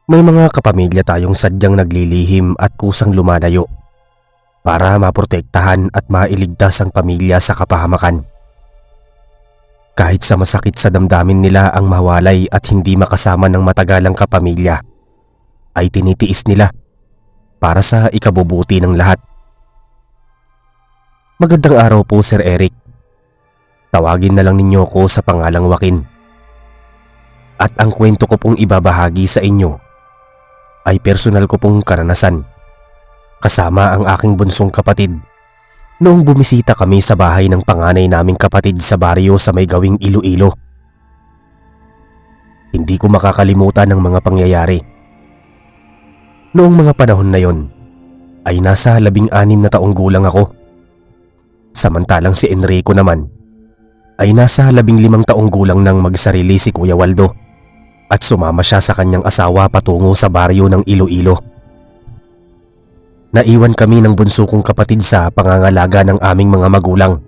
May mga kapamilya tayong sadyang naglilihim at kusang lumalayo para maprotektahan at mailigtas ang pamilya sa kapahamakan. Kahit sa masakit sa damdamin nila ang mawalay at hindi makasama ng matagalang kapamilya, ay tinitiis nila para sa ikabubuti ng lahat. Magandang araw po, Sir Eric. Tawagin na lang ninyo ko sa pangalang Joaquin. At ang kwento ko pong ibabahagi sa inyo ay personal ko pong karanasan kasama ang aking bunsong kapatid noong bumisita kami sa bahay ng panganay naming kapatid sa baryo sa may gawing Iloilo. Hindi ko makakalimutan ang mga pangyayari. Noong mga panahon na yon ay nasa 16 na taong gulang ako. Samantalang si Enrico naman ay nasa 15 taong gulang nang magsarili si Kuya Waldo at sumama siya sa kanyang asawa patungo sa baryo ng Iloilo. Naiwan kami ng bunso kong kapatid sa pangangalaga ng aming mga magulang.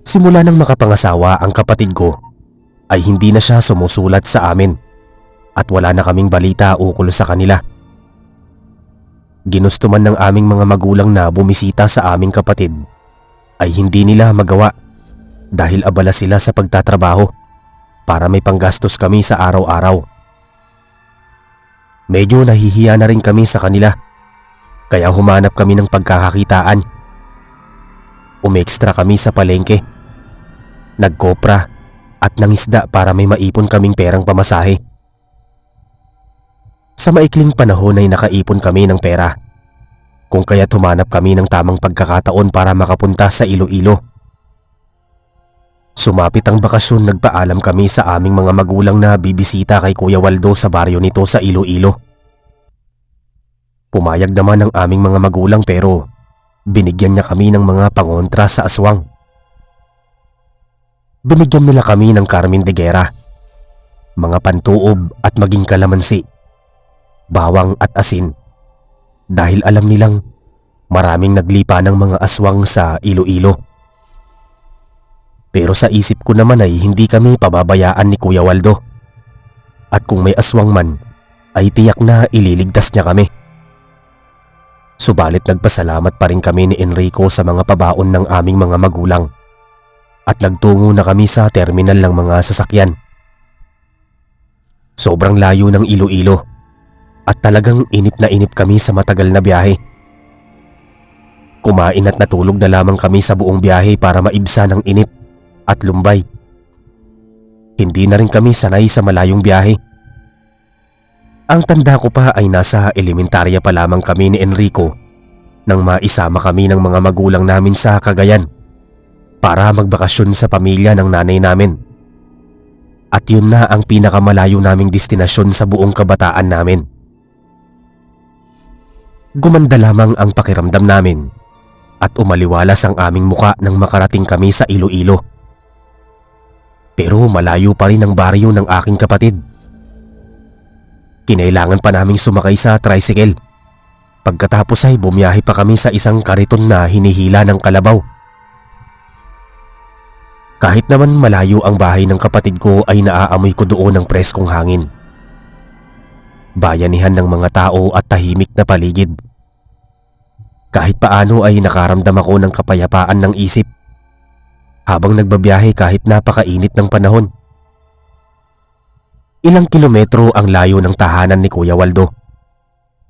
Simula nang makapangasawa ang kapatid ko ay hindi na siya sumusulat sa amin at wala na kaming balita ukol sa kanila. Ginusto man ng aming mga magulang na bumisita sa aming kapatid ay hindi nila magawa dahil abala sila sa pagtatrabaho para may panggastos kami sa araw-araw. Medyo nahihiya na rin kami sa kanila kaya humanap kami ng pagkakakitaan. Umekstra kami sa palengke, nagkopra at nangisda para may maipon kaming perang pamasahe. Sa maikling panahon ay nakaipon kami ng pera kung kaya't humanap kami ng tamang pagkakataon para makapunta sa Iloilo. Sumapit ang bakasyon, nagpaalam kami sa aming mga magulang na bibisita kay Kuya Waldo sa baryo nito sa Iloilo. Pumayag naman ang aming mga magulang pero binigyan niya kami ng mga pangontra sa aswang. Binigyan nila kami ng karmen de guerra, mga pantuob at maging kalamansi, bawang at asin dahil alam nilang maraming naglipa ng mga aswang sa Iloilo. Pero sa isip ko naman ay hindi kami pababayaan ni Kuya Waldo. At kung may aswang man, ay tiyak na ililigtas niya kami. Subalit nagpasalamat pa rin kami ni Enrico sa mga pabaon ng aming mga magulang. At nagtungo na kami sa terminal ng mga sasakyan. Sobrang layo ng Iloilo at talagang inip na inip kami sa matagal na biyahe. Kumain at natulog na lamang kami sa buong biyahe para maibsan ang inip at lumbay. Hindi na rin kami sanay sa malayong biyahe. Ang tanda ko pa ay nasa elementarya pa lamang kami ni Enrico nang maisama kami ng mga magulang namin sa Cagayan para magbakasyon sa pamilya ng nanay namin. At yun na ang pinakamalayo naming destinasyon sa buong kabataan namin. Gumanda lamang ang pakiramdam namin at umaliwalas ang aming muka nang makarating kami sa Iloilo. Pero malayo pa rin ang baryo ng aking kapatid. Kinailangan pa naming sumakay sa tricycle. Pagkatapos ay bumiyahe pa kami sa isang kariton na hinihila ng kalabaw. Kahit naman malayo ang bahay ng kapatid ko ay naaamoy ko doon ang preskong hangin. Bayanihan ng mga tao at tahimik na paligid. Kahit paano ay nakaramdam ako ng kapayapaan ng isip habang nagbabiyahe kahit napakainit ng panahon. Ilang kilometro ang layo ng tahanan ni Kuya Waldo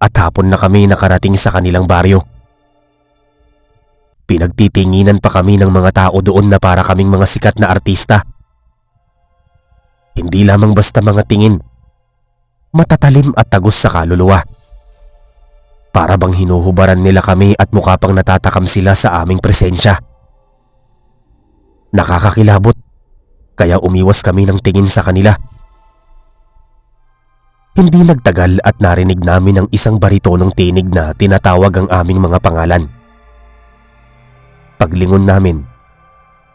at hapon na kami nakarating sa kanilang baryo. Pinagtitinginan pa kami ng mga tao doon na para kaming mga sikat na artista. Hindi lamang basta mga tingin, matatalim at tagos sa kaluluwa. Para bang hinuhubaran nila kami at mukha pang natatakam sila sa aming presensya. Nakakakilabot, kaya umiwas kami ng tingin sa kanila. Hindi nagtagal at narinig namin ang isang baritonong tinig na tinatawag ang aming mga pangalan. Paglingon namin,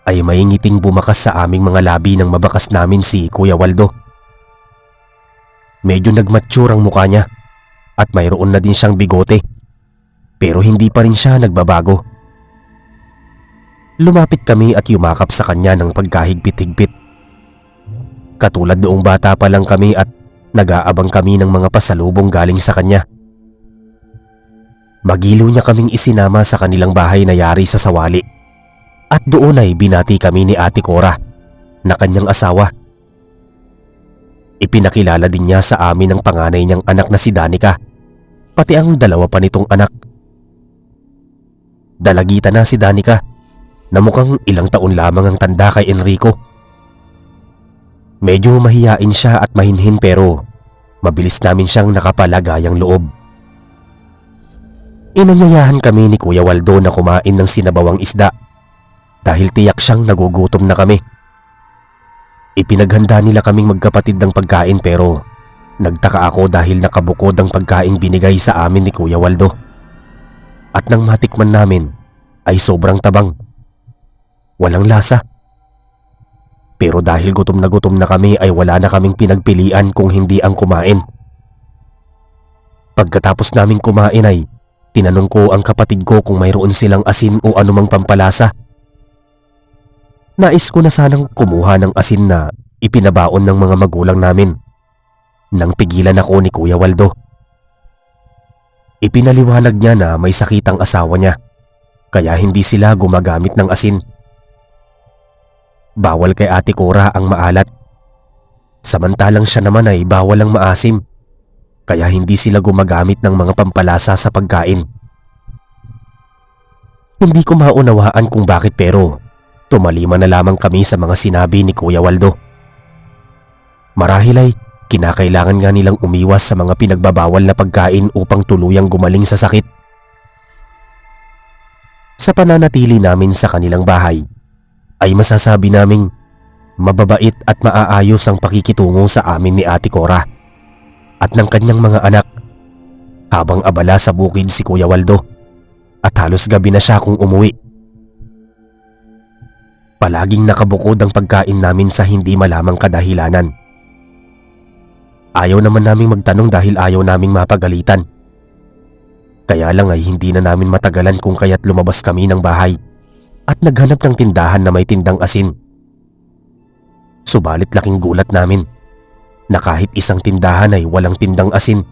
ay may ngiting bumakas sa aming mga labi nang mabakas namin si Kuya Waldo. Medyo nagmature ang mukha niya at mayroon na din siyang bigote, pero hindi pa rin siya nagbabago. Lumapit kami at yumakap sa kanya ng pagkahigpit-higpit. Katulad noong bata pa lang kami at Nag-aabang kami ng mga pasalubong galing sa kanya. Magiliw niya kaming isinama sa kanilang bahay na yari sa Sawali. At doon ay binati kami ni Ate Cora na kanyang asawa. Ipinakilala din niya sa amin ang panganay niyang anak na si Danica, pati ang dalawa pa nitong anak. Dalagita na si Danica na mukhang ilang taon lamang ang tanda kay Enrico. Medyo mahiyain siya at mahinhin pero mabilis namin siyang nakapalagayang loob. Inanyayahan kami ni Kuya Waldo na kumain ng sinabawang isda dahil tiyak siyang nagugutom na kami. Ipinaghanda nila kaming magkapatid ng pagkain pero nagtaka ako dahil nakabukod ang pagkain binigay sa amin ni Kuya Waldo. At nang matikman namin ay sobrang tabang. Walang lasa. Pero dahil gutom na kami ay wala na kaming pinagpilian kung hindi ang kumain. Pagkatapos naming kumain ay tinanong ko ang kapatid ko kung mayroon silang asin o anumang pampalasa. Nais ko na sanang kumuha ng asin na ipinabaon ng mga magulang namin nang pigilan ako ni Kuya Waldo. Ipinaliwanag niya na may sakit ang asawa niya kaya hindi sila gumagamit ng asin. Bawal kay Ate Cora ang maalat. Samantalang siya naman ay bawal ang maasim kaya hindi sila gumagamit ng mga pampalasa sa pagkain. Hindi ko maunawaan kung bakit pero tumalima na lamang kami sa mga sinabi ni Kuya Waldo. Marahil ay kinakailangan nga nilang umiwas sa mga pinagbabawal na pagkain upang tuluyang gumaling sa sakit. Sa pananatili namin sa kanilang bahay ay masasabi naming mababait at maaayos ang pakikitungo sa amin ni Ate Cora at ng kanyang mga anak habang abala sa bukid si Kuya Waldo at halos gabi na siya kung umuwi. Palaging nakabukod ang pagkain namin sa hindi malamang kadahilanan. Ayaw naman naming magtanong dahil ayaw naming mapagalitan. Kaya lang ay hindi na namin matagalan kung kaya't lumabas kami ng bahay at naghanap ng tindahan na may tindang asin. Subalit laking gulat namin na kahit isang tindahan ay walang tindang asin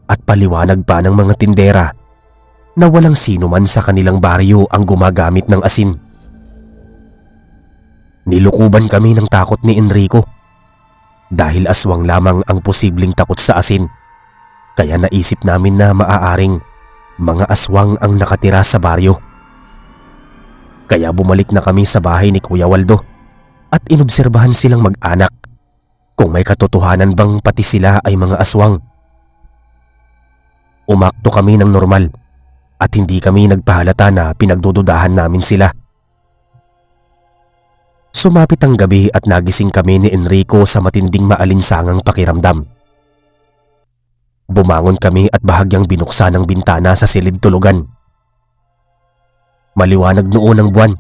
at paliwanag pa ng mga tindera na walang sino man sa kanilang baryo ang gumagamit ng asin. Nilukuban kami ng takot ni Enrico dahil aswang lamang ang posibleng takot sa asin kaya naisip namin na maaaring mga aswang ang nakatira sa baryo. Kaya bumalik na kami sa bahay ni Kuya Waldo at inobserbahan silang mag-anak kung may katotohanan bang pati sila ay mga aswang. Umakto kami ng normal at hindi kami nagpahalata na pinagdududahan namin sila. Sumapit ang gabi at nagising kami ni Enrico sa matinding maalinsangang pakiramdam. Bumangon kami at bahagyang binuksan ang bintana sa silid tulugan. Maliwanag noon ang buwan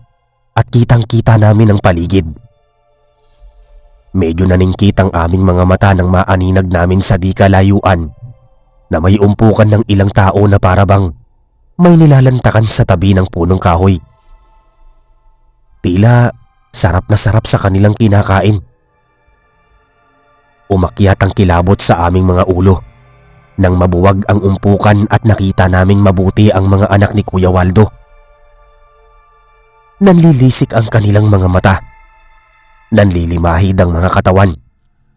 at kitang-kita namin ang paligid. Medyo naningkit ang aming mga mata nang maaninag namin sa di kalayuan na may umpukan ng ilang tao na parabang may nilalantakan sa tabi ng punong kahoy. Tila sarap na sarap sa kanilang kinakain. Umakyat ang kilabot sa aming mga ulo nang mabuwag ang umpukan at nakita naming mabuti ang mga anak ni Kuya Waldo. Nanlilisik ang kanilang mga mata, nanlilimahid ang mga katawan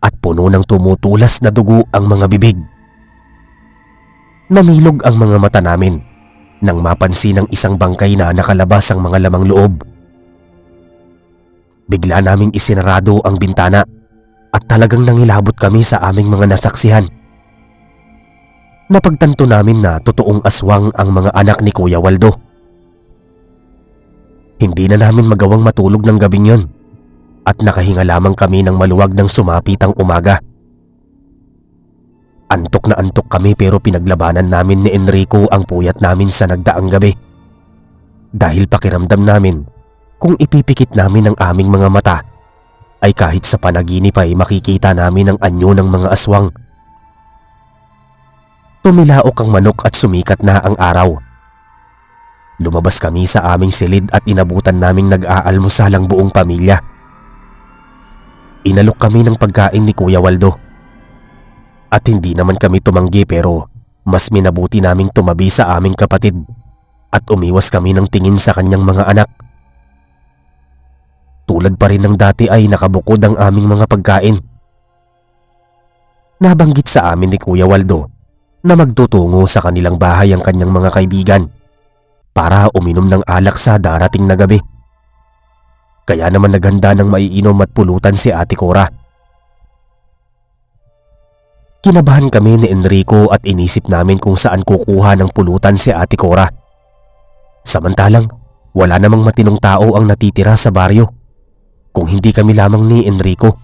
at puno ng tumutulas na dugo ang mga bibig. Namilog ang mga mata namin nang mapansin ang isang bangkay na nakalabas ang mga lamang loob. Bigla naming isinarado ang bintana at talagang nangilabot kami sa aming mga nasaksihan. Napagtanto namin na totoong aswang ang mga anak ni Kuya Waldo. Hindi na namin magawang matulog ng gabing yon at nakahinga lamang kami ng maluwag ng sumapitang umaga. Antok na antok kami pero pinaglabanan namin ni Enrico ang puyat namin sa nagdaang gabi. Dahil pakiramdam namin kung ipipikit namin ang aming mga mata ay kahit sa panaginip ay makikita namin ang anyo ng mga aswang. Tumilaok ang manok at sumikat na ang araw. Lumabas kami sa aming silid at inabutan naming nag-aalmusal ang buong pamilya. Inalok kami ng pagkain ni Kuya Waldo. At hindi naman kami tumanggi, pero mas minabuti naming tumabi sa aming kapatid at umiwas kami ng tingin sa kanyang mga anak. Tulad pa rin ng dati ay nakabukod ang aming mga pagkain. Nabanggit sa amin ni Kuya Waldo na magtutungo sa kanilang bahay ang kanyang mga kaibigan para uminom ng alak sa darating na gabi. Kaya naman naghanda ng maiinom at pulutan si Ate Cora. Kinabahan kami ni Enrico at inisip namin kung saan kukuha ng pulutan si Ate Cora. Samantalang wala namang matinong tao ang natitira sa baryo kung hindi kami lamang ni Enrico.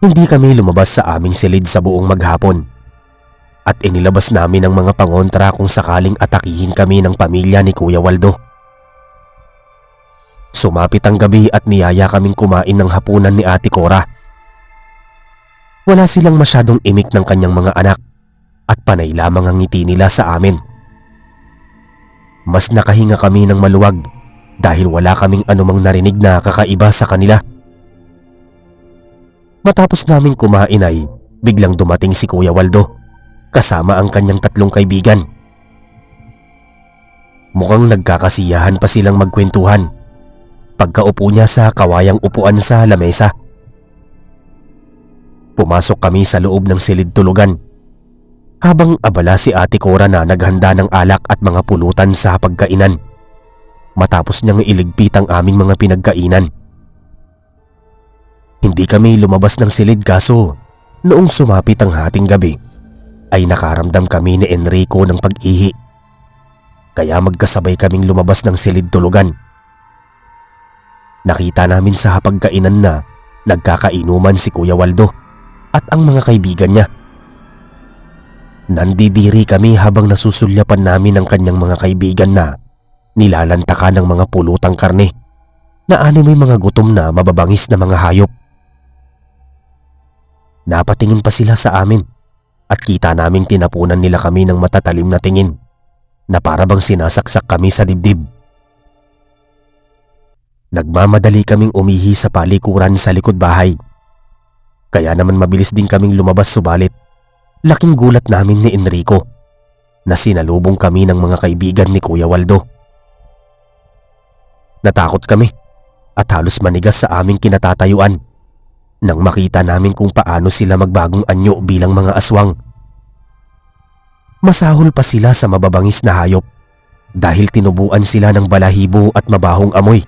Hindi kami lumabas sa aming silid sa buong maghapon at inilabas namin ang mga pangontra kung sakaling atakihin kami ng pamilya ni Kuya Waldo. Sumapit ang gabi at niyaya kaming kumain ng hapunan ni Ate Cora. Wala silang masyadong imik ng kanyang mga anak at panay lamang ang ngiti nila sa amin. Mas nakahinga kami ng maluwag dahil wala kaming anumang narinig na kakaiba sa kanila. Matapos naming kumain ay biglang dumating si Kuya Waldo kasama ang kanyang 3 kaibigan. Mukhang nagkakasiyahan pa silang magkwentuhan pagkaupo niya sa kawayang upuan sa lamesa. Pumasok kami sa loob ng silid tulugan habang abala si Ate Cora na naghanda ng alak at mga pulutan sa pagkainan matapos niyang iligpit ang aming mga pinagkainan. Hindi kami lumabas ng silid kaso noong sumapit ang hating gabi ay nakaramdam kami ni Enrico ng pag-ihi. Kaya magkasabay kaming lumabas ng silid tulugan. Nakita namin sa pagkainan na nagkakainuman si Kuya Waldo at ang mga kaibigan niya. Nandidiri kami habang nasusulyapan namin ang kanyang mga kaibigan na nilalantakan ng mga pulutang karne na may mga gutom na mababangis na mga hayop. Napatingin pa sila sa amin at kita naming tinapunan nila kami ng matatalim na tingin na para bang sinasaksak kami sa dibdib. Nagmamadali kaming umihi sa palikuran sa likod bahay. Kaya naman mabilis din kaming lumabas, subalit laking gulat namin ni Enrico na sinalubong kami ng mga kaibigan ni Kuya Waldo. Natakot kami at halos manigas sa aming kinatatayuan nang makita namin kung paano sila magbagong anyo bilang mga aswang. Masahol pa sila sa mababangis na hayop dahil tinubuan sila ng balahibo at mabahong amoy.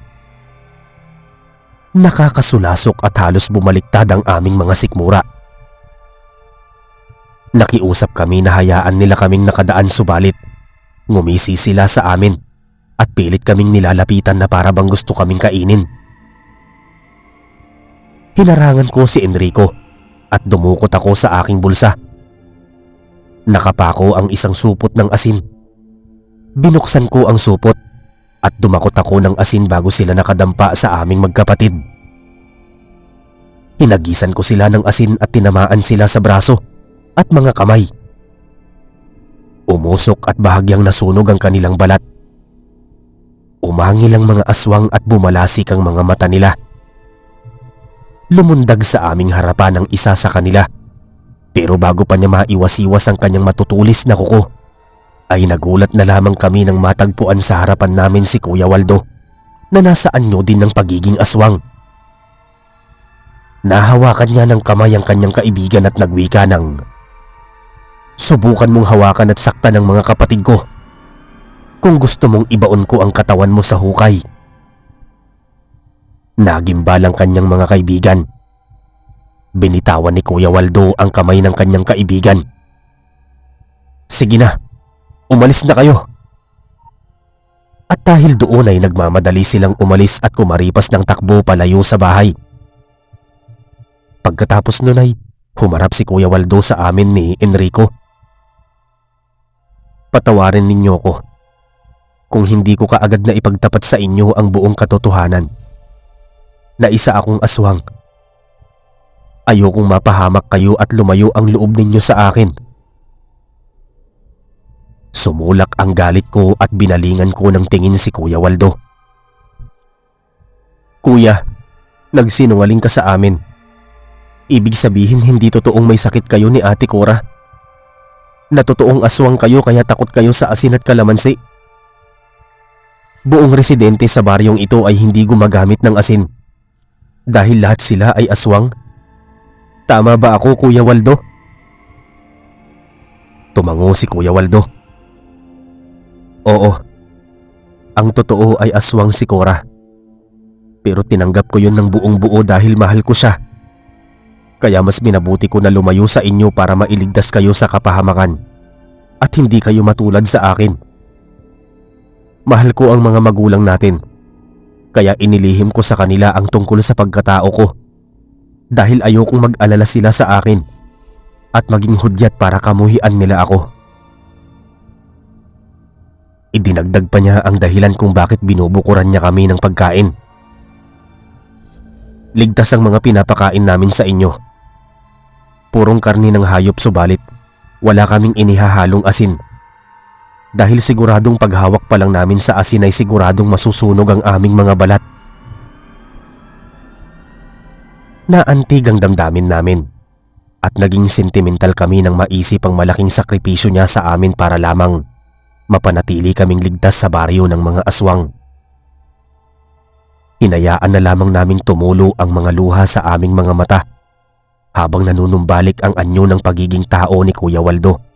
Nakakasulasok at halos bumaliktad ang aming mga sikmura. Nakiusap kami na hayaan nila kaming nakadaan, subalit ngumisi sila sa amin at pilit kaming nilalapitan na para bang gusto kaming kainin. Hinarangan ko si Enrico at dumukot ako sa aking bulsa. Nakapako ang isang supot ng asin. Binuksan ko ang supot at dumakot ako ng asin bago sila nakadampa sa aming magkapatid. Hinagisan ko sila ng asin at tinamaan sila sa braso at mga kamay. Umusok at bahagyang nasunog ang kanilang balat. Umangil ang mga aswang at bumalasik ang mga mata nila. Lumundag sa aming harapan ang isa sa kanila, pero bago pa niya maiwas-iwas ang kanyang matutulis na kuko, ay nagulat na lamang kami nang matagpuan sa harapan namin si Kuya Waldo na nasa anyo din ng pagiging aswang. Nahawakan niya ng kamay ang kanyang kaibigan at nagwika ng, "Subukan mong hawakan at saktan ng mga kapatid ko kung gusto mong ibaon ko ang katawan mo sa hukay." Nagimbal ang kanyang mga kaibigan. Binitawan ni Kuya Waldo ang kamay ng kanyang kaibigan. "Sige na, umalis na kayo." At dahil doon ay nagmamadali silang umalis at kumaripas ng takbo palayo sa bahay. Pagkatapos nun ay humarap si Kuya Waldo sa amin ni Enrico. "Patawarin ninyo ko kung hindi ko kaagad na ipagtapat sa inyo ang buong katotohanan na isa akong aswang. Ayokong mapahamak kayo at lumayo ang loob ninyo sa akin." Sumulak ang galit ko at binalingan ko ng tingin si Kuya Waldo. "Kuya, nagsinungaling ka sa amin. Ibig sabihin hindi totoong may sakit kayo ni Ate Cora? Na totoong aswang kayo kaya takot kayo sa asin at kalamansi? Buong residente sa baryong ito ay hindi gumagamit ng asin dahil lahat sila ay aswang. Tama ba ako, Kuya Waldo? Tumango si Kuya Waldo. Oo, ang totoo ay aswang si Cora. Pero tinanggap ko yun ng buong buo dahil mahal ko siya. Kaya mas minabuti ko na lumayo sa inyo para mailigtas kayo sa kapahamakan at hindi kayo matulad sa akin. Mahal ko ang mga magulang natin, kaya inilihim ko sa kanila ang tungkol sa pagkatao ko dahil ayokong mag-alala sila sa akin at maging hudyat para kamuhian nila ako. Idinagdag pa niya ang dahilan kung bakit binubukuran niya kami ng pagkain. Ligtas ang mga pinapakain namin sa inyo. Purong karni ng hayop subalit wala kaming inihahalong asin. Dahil siguradong paghawak pa lang namin sa asin ay siguradong masusunog ang aming mga balat. Naantig ang damdamin namin at naging sentimental kami nang maisip ang malaking sakripisyo niya sa amin para lamang mapanatili kaming ligtas sa baryo ng mga aswang. Hinayaan na lamang naming tumulo ang mga luha sa aming mga mata habang nanunumbalik ang anyo ng pagiging tao ni Kuya Waldo.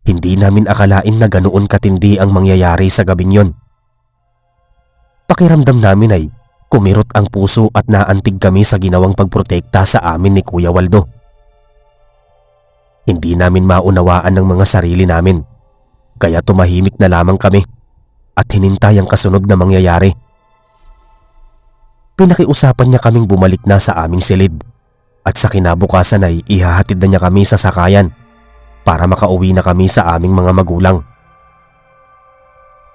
Hindi namin akalain na ganoon katindi ang mangyayari sa gabing yon. Pakiramdam namin ay kumirot ang puso at naantig kami sa ginawang pagprotekta sa amin ni Kuya Waldo. Hindi namin maunawaan ng mga sarili namin, kaya tumahimik na lamang kami at hinintay ang kasunod na mangyayari. Pinakiusapan niya kaming bumalik na sa aming silid at sa kinabukasan ay ihahatid na niya kami sa sakayan para makauwi na kami sa aming mga magulang.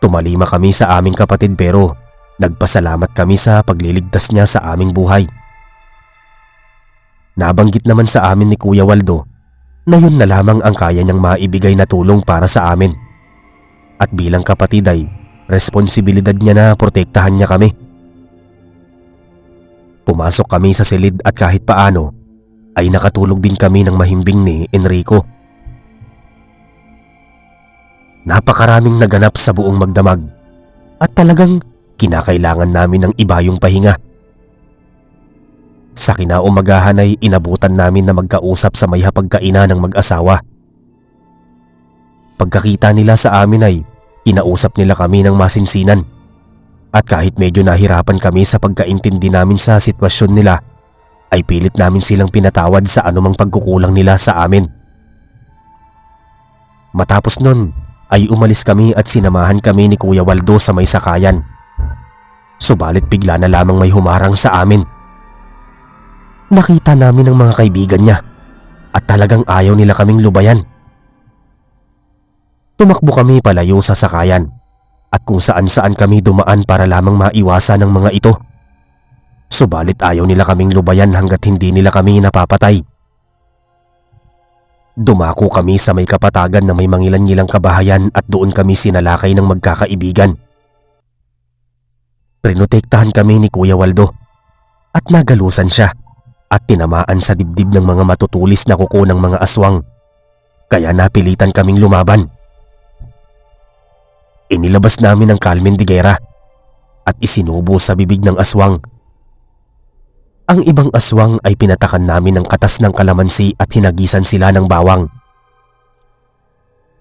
Tumalima kami sa aming kapatid pero nagpasalamat kami sa pagliligtas niya sa aming buhay. Nabanggit naman sa amin ni Kuya Waldo na yun na lamang ang kaya niyang maibigay na tulong para sa amin. At bilang kapatid ay responsibilidad niya na protektahan niya kami. Pumasok kami sa silid at kahit paano ay nakatulog din kami ng mahimbing ni Enrico. Napakaraming naganap sa buong magdamag at talagang kinakailangan namin ng iba yung pahinga. Sa kinaumagahan ay inabutan namin na magkausap sa may hapagkainan ng mag-asawa. Pagkakita nila sa amin ay kinausap nila kami ng masinsinan. At kahit medyo nahirapan kami sa pagkaintindi namin sa sitwasyon nila, ay pilit namin silang pinatawad sa anumang pagkukulang nila sa amin. Matapos nun, ay umalis kami at sinamahan kami ni Kuya Waldo sa may sakayan. Subalit bigla na lamang may humarang sa amin. Nakita namin ang mga kaibigan niya at talagang ayaw nila kaming lubayan. Tumakbo kami palayo sa sakayan at kung saan-saan kami dumaan para lamang maiwasan ng mga ito. Subalit ayaw nila kaming lubayan hanggat hindi nila kami napapatay. Dumako kami sa may kapatagan na may mangilan-ngilang kabahayan at doon kami sinalakay ng magkakaibigan. Prinotektahan kami ni Kuya Waldo at nagalusan siya at tinamaan sa dibdib ng mga matutulis na kuko ng mga aswang. Kaya napilitan kaming lumaban. Inilabas namin ang Carmen de Guerra at isinubo sa bibig ng aswang. Ang ibang aswang ay pinatakan namin ng katas ng kalamansi at hinagisan sila ng bawang.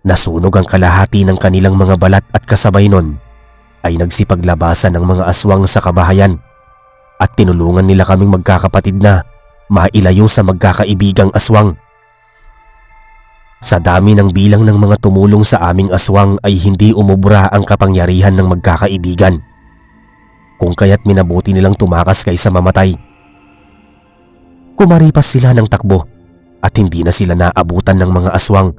Nasunog ang kalahati ng kanilang mga balat at kasabay nun ay nagsipaglabasan ng mga aswang sa kabahayan at tinulungan nila kaming magkakapatid na mailayo sa magkakaibigang aswang. Sa dami ng bilang ng mga tumulong sa aming aswang ay hindi umubra ang kapangyarihan ng magkakaibigan. Kung kaya't minabuti nilang tumakas kaysa mamatay. Kumaripas sila ng takbo at hindi na sila naabutan ng mga aswang.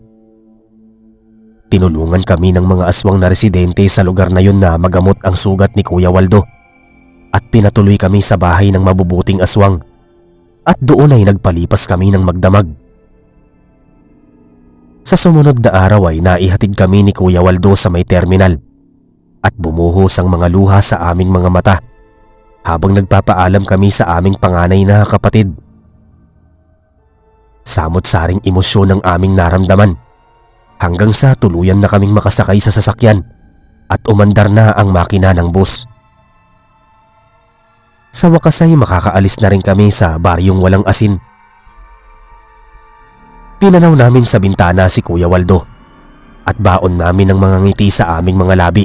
Tinulungan kami ng mga aswang na residente sa lugar na yun na magamot ang sugat ni Kuya Waldo at pinatuloy kami sa bahay ng mabubuting aswang at doon ay nagpalipas kami ng magdamag. Sa sumunod na araw ay naihatid kami ni Kuya Waldo sa may terminal at bumuhos ang mga luha sa aming mga mata habang nagpapaalam kami sa aming panganay na kapatid samot-saring emosyon ang aming naramdaman hanggang sa tuluyan na kaming makasakay sa sasakyan at umandar na ang makina ng bus. Sa wakas ay makakaalis na rin kami sa baryong walang asin. Pinanaw namin sa bintana si Kuya Waldo at baon namin ng mga ngiti sa aming mga labi.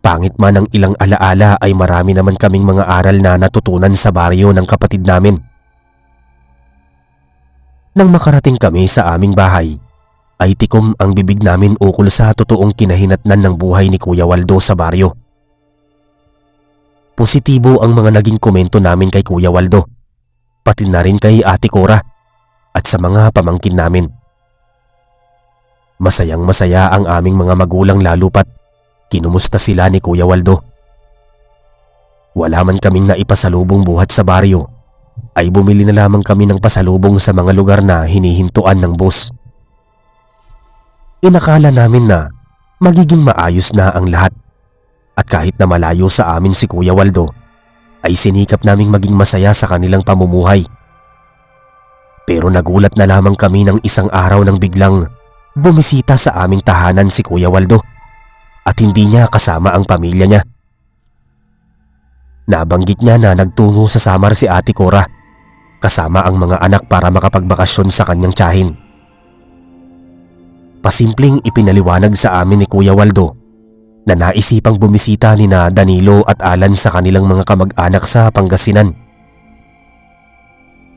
Pangit man ang ilang alaala ay marami naman kaming mga aral na natutunan sa baryo ng kapatid namin. Nang makarating kami sa aming bahay, ay tikom ang bibig namin ukol sa totoong kinahinatnan ng buhay ni Kuya Waldo sa baryo. Positibo ang mga naging komento namin kay Kuya Waldo, pati na rin kay Ate Cora at sa mga pamangkin namin. Masayang masaya ang aming mga magulang lalo pat kinumusta sila ni Kuya Waldo. Wala man kaming naipasalubong buhat sa baryo, ay bumili na lamang kami ng pasalubong sa mga lugar na hinihintuan ng bus. Inakala namin na magiging maayos na ang lahat at kahit na malayo sa amin si Kuya Waldo, ay sinikap naming maging masaya sa kanilang pamumuhay. Pero nagulat na lamang kami ng isang araw nang biglang bumisita sa aming tahanan si Kuya Waldo at hindi niya kasama ang pamilya niya. Nabanggit niya na nagtungo sa Samar si Ate Cora kasama ang mga anak para makapagbakasyon sa kanyang tiyahin. Pasimpleng ipinaliwanag sa amin ni Kuya Waldo na naisipang bumisita nina Danilo at Alan sa kanilang mga kamag-anak sa Pangasinan.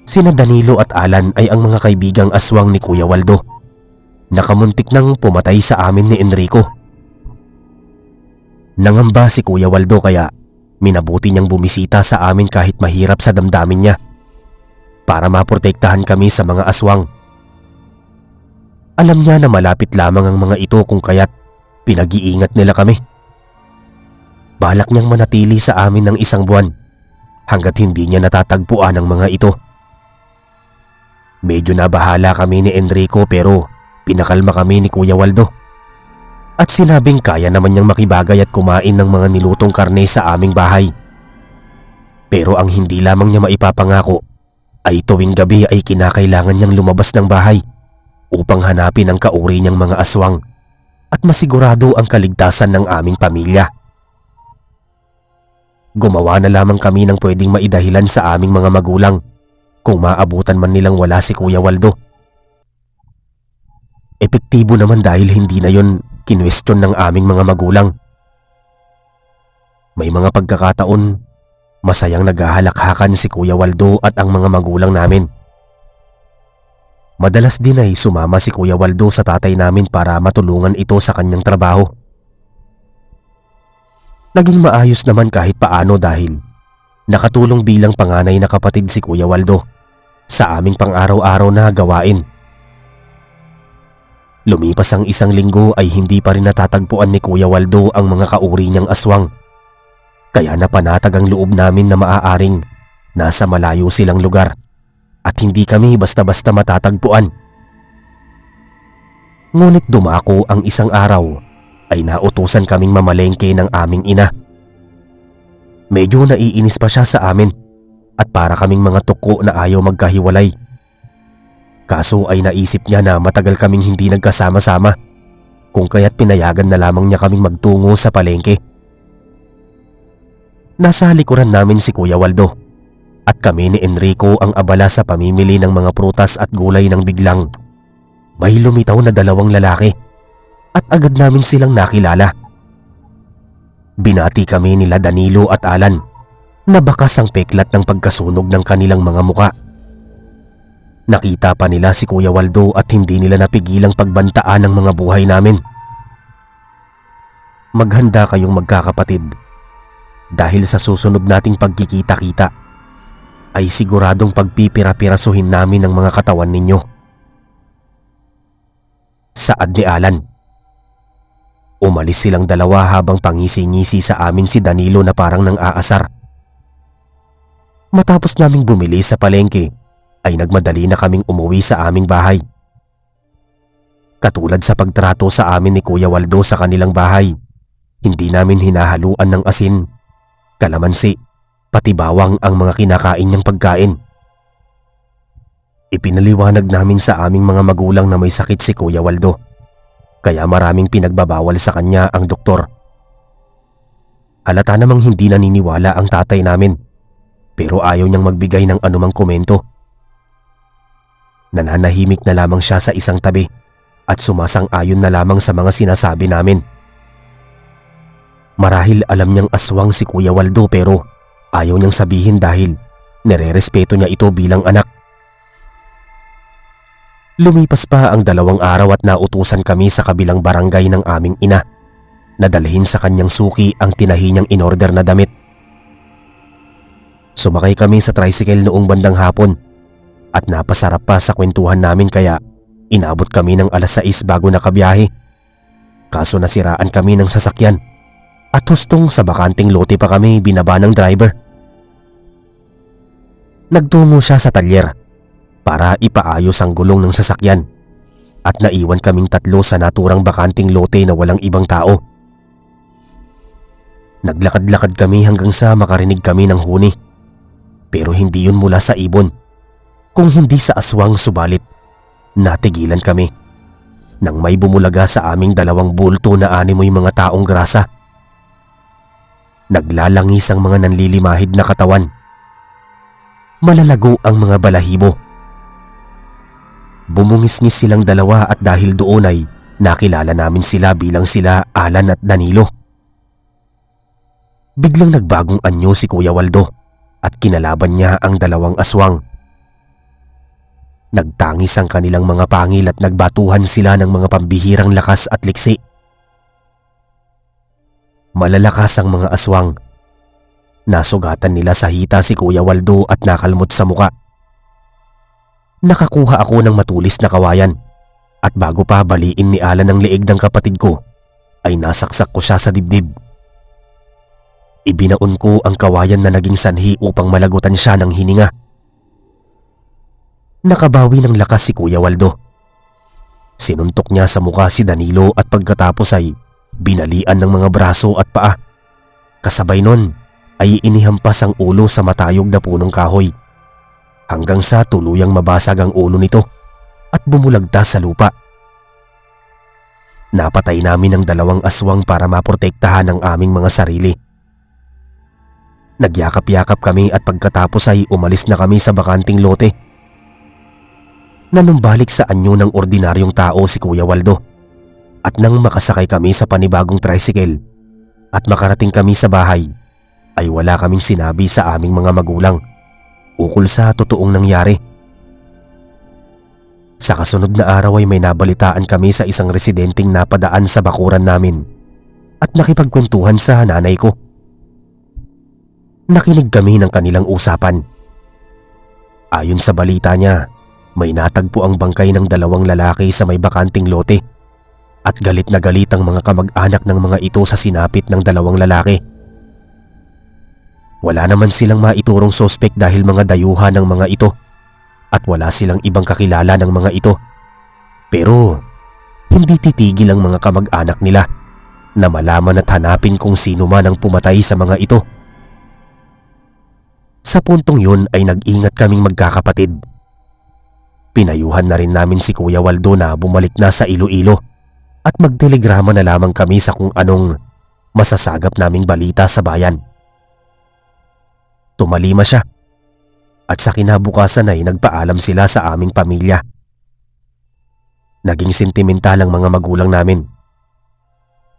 Sina Danilo at Alan ay ang mga kaibigang aswang ni Kuya Waldo. Nakamuntik nang pumatay sa amin ni Enrico. Nangamba si Kuya Waldo kaya minabuti niyang bumisita sa amin kahit mahirap sa damdamin niya para maprotektahan kami sa mga aswang. Alam niya na malapit lamang ang mga ito kung kaya't pinag-iingat nila kami. Balak niyang manatili sa amin ng 1 buwan hanggat hindi niya natatagpuan ang mga ito. Medyo nabahala kami ni Enrico pero pinakalma kami ni Kuya Waldo at sinabing kaya naman niyang makibagay at kumain ng mga nilutong karne sa aming bahay. Pero ang hindi lamang niya maipapangako ay tuwing gabi ay kinakailangan niyang lumabas ng bahay upang hanapin ang kauri niyang mga aswang at masigurado ang kaligtasan ng aming pamilya. Gumawa na lamang kami ng pwedeng maidahilan sa aming mga magulang kung maabutan man nilang wala si Kuya Waldo. Epektibo naman dahil hindi na yon kinwestiyon ng aming mga magulang. May mga pagkakataon, masayang naghahalakhakan si Kuya Waldo at ang mga magulang namin. Madalas din ay sumama si Kuya Waldo sa tatay namin para matulungan ito sa kanyang trabaho. Naging maayos naman kahit paano dahil nakatulong bilang panganay na kapatid si Kuya Waldo sa aming pang-araw-araw na gawain. Lumipas ang 1 linggo ay hindi pa rin natatagpuan ni Kuya Waldo ang mga kauri niyang aswang. Kaya napanatag ang loob namin na maaaring nasa malayo silang lugar at hindi kami basta-basta matatagpuan. Ngunit dumako ang isang araw ay nautusan kaming mamalengke ng aming ina. Medyo naiinis pa siya sa amin at para kaming mga tuko na ayaw magkahiwalay. Kaso ay naisip niya na matagal kaming hindi nagkasama-sama kung kaya't pinayagan na lamang niya kaming magtungo sa palengke. Nasa likuran namin si Kuya Waldo at kami ni Enrico ang abala sa pamimili ng mga prutas at gulay nang biglang may lumitaw na 2 lalaki at agad namin silang nakilala. Binati kami nila Danilo at Alan na bakas ang peklat ng pagkasunog ng kanilang mga muka. Nakita pa nila si Kuya Waldo at hindi nila napigilang pagbantaan ang mga buhay namin. Maghanda kayong magkakapatid dahil sa susunod nating pagkikita-kita ay siguradong pagpipira-pirasuhin namin ang mga katawan ninyo. Saad ni Alan. Umalis silang dalawa habang pangisi-ngisi sa amin si Danilo na parang nang aasar. Matapos naming bumili sa palengke ay nagmadali na kaming umuwi sa aming bahay. Katulad sa pagtrato sa amin ni Kuya Waldo sa kanilang bahay, hindi namin hinahaluan ng asin, kalamansi, pati bawang ang mga kinakain niyang pagkain. Ipinaliwanag namin sa aming mga magulang na may sakit si Kuya Waldo, kaya maraming pinagbabawal sa kanya ang doktor. Halata namang hindi naniniwala ang tatay namin, pero ayaw niyang magbigay ng anumang komento. Nananahimik na lamang siya sa isang tabi at sumasang-ayon na lamang sa mga sinasabi namin. Marahil alam niyang aswang si Kuya Waldo pero ayaw niyang sabihin dahil nire-respeto niya ito bilang anak. Lumipas pa ang 2 araw at nautusan kami sa kabilang barangay ng aming ina na dalhin sa kanyang suki ang tinahi niyang inorder na damit. Sumakay kami sa tricycle noong bandang hapon at napasarap pa sa kwentuhan namin kaya inabot kami ng 6:00 bago nakabiyahe. Kaso nasiraan kami ng sasakyan at hustong sa bakanting lote pa kami binaba ng driver. Nagtungo siya sa talyer para ipaayos ang gulong ng sasakyan at naiwan kaming 3 sa naturang bakanting lote na walang ibang tao. Naglakad-lakad kami hanggang sa makarinig kami ng huni, pero hindi yun mula sa ibon, kung hindi sa aswang, subalit natigilan kami nang may bumulaga sa aming 2 bulto na animoy mga taong grasa. Naglalangis ang mga nanlilimahid na katawan. Malalago ang mga balahibo. Bumungis-ngis silang 2 at dahil doon ay nakilala namin sila bilang sila Alan at Danilo. Biglang nagbagong anyo si Kuya Waldo at kinalaban niya ang 2 aswang. Nagtangis ang kanilang mga pangil at nagbatuhan sila ng mga pambihirang lakas at liksi. Malalakas ang mga aswang. Nasugatan nila sa hita si Kuya Waldo at nakalmot sa muka. Nakakuha ako ng matulis na kawayan at bago pa baliin ni Alan ang leeg ng kapatid ko ay nasaksak ko siya sa dibdib. Ibinaon ko ang kawayan na naging sanhi upang malagutan siya ng hininga. Nakabawi ng lakas si Kuya Waldo. Sinuntok niya sa muka si Danilo at pagkatapos ay binalian ng mga braso at paa. Kasabay nun ay inihampas ang ulo sa matayog na punong kahoy hanggang sa tuluyang mabasag ang ulo nito at bumulagta sa lupa. Napatay namin ang 2 aswang para maprotektahan ang aming mga sarili. Nagyakap-yakap kami at pagkatapos ay umalis na kami sa bakanting lote. Nanumbalik sa anyo ng ordinaryong tao si Kuya Waldo at nang makasakay kami sa panibagong tricycle at makarating kami sa bahay ay wala kaming sinabi sa aming mga magulang ukol sa totoong nangyari. Sa kasunod na araw ay may nabalitaan kami sa isang residenteng napadaan sa bakuran namin at nakipagkwentuhan sa nanay ko. Nakinig kami ng kanilang usapan. Ayon sa balita niya, may natagpo ang bangkay ng 2 lalaki sa may bakanting lote at galit na galit ang mga kamag-anak ng mga ito sa sinapit ng 2 lalaki. Wala naman silang maiturong sospek dahil mga dayuhan ng mga ito at wala silang ibang kakilala ng mga ito. Pero hindi titigil ang mga kamag-anak nila na malaman at hanapin kung sino man ang pumatay sa mga ito. Sa puntong yun ay nag-ingat kaming magkakapatid. Pinayuhan na rin namin si Kuya Waldo na bumalik na sa Iloilo at magtelegrama na lamang kami sa kung anong masasagap naming balita sa bayan. Tumalima siya at sa kinabukasan ay nagpaalam sila sa aming pamilya. Naging sentimental ang mga magulang namin.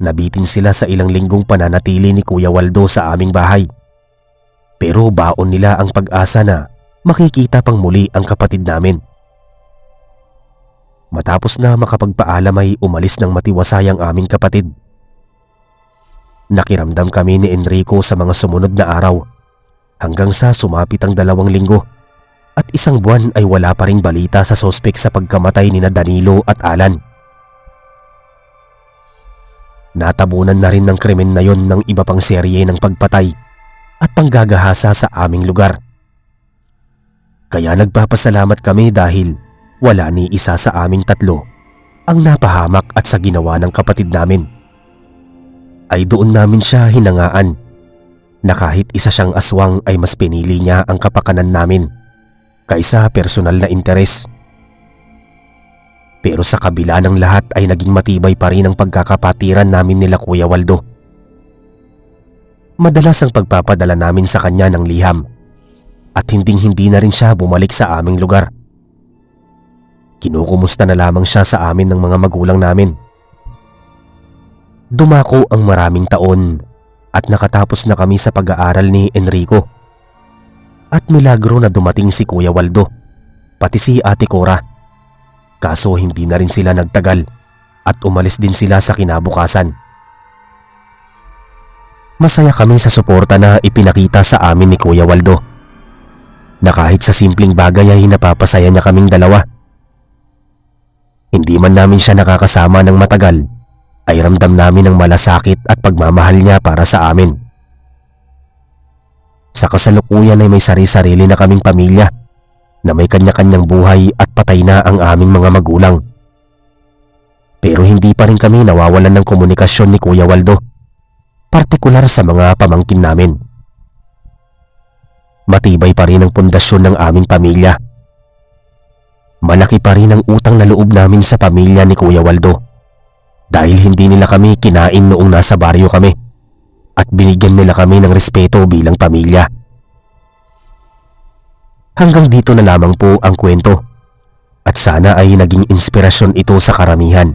Nabitin sila sa ilang linggong pananatili ni Kuya Waldo sa aming bahay. Pero baon nila ang pag-asa na makikita pang muli ang kapatid namin. Matapos na makapagpaalam ay umalis ng matiwasay ang aming kapatid. Nakiramdam kami ni Enrico sa mga sumunod na araw hanggang sa sumapit ang 2 linggo at 1 buwan ay wala pa ring balita sa sospek sa pagkamatay ni Danilo at Alan. Natabunan na rin ng krimen na yon ng iba pang serye ng pagpatay at panggagahasa sa aming lugar. Kaya nagpapasalamat kami dahil wala ni isa sa aming 3 ang napahamak at sa ginawa ng kapatid namin. Ay doon namin siya hinangaan na kahit isa siyang aswang ay mas pinili niya ang kapakanan namin kaysa personal na interes. Pero sa kabila ng lahat ay naging matibay pa rin ang pagkakapatiran namin nila Kuya Waldo. Madalas ang pagpapadala namin sa kanya ng liham at hinding-hindi na rin siya bumalik sa aming lugar. Kinukumusta na lamang siya sa amin ng mga magulang namin. Dumako ang maraming taon at nakatapos na kami sa pag-aaral ni Enrico. At milagro na dumating si Kuya Waldo, pati si Ate Cora. Kaso hindi na rin sila nagtagal at umalis din sila sa kinabukasan. Masaya kami sa suporta na ipinakita sa amin ni Kuya Waldo, na kahit sa simpleng bagay ay napapasaya niya kaming dalawa. Hindi man namin siya nakakasama ng matagal, ay ramdam namin ang malasakit at pagmamahal niya para sa amin. Sa kasalukuyan ay may sari-sarili na kaming pamilya na may kanya-kanyang buhay at patay na ang aming mga magulang. Pero hindi pa rin kami nawawalan ng komunikasyon ni Kuya Waldo, partikular sa mga pamangkin namin. Matibay pa rin ang pundasyon ng aming pamilya. Malaki pa rin ang utang na loob namin sa pamilya ni Kuya Waldo dahil hindi nila kami kinain noong nasa baryo kami at binigyan nila kami ng respeto bilang pamilya. Hanggang dito na lamang po ang kwento at sana ay naging inspirasyon ito sa karamihan.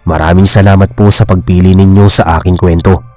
Maraming salamat po sa pagpili ninyo sa aking kwento.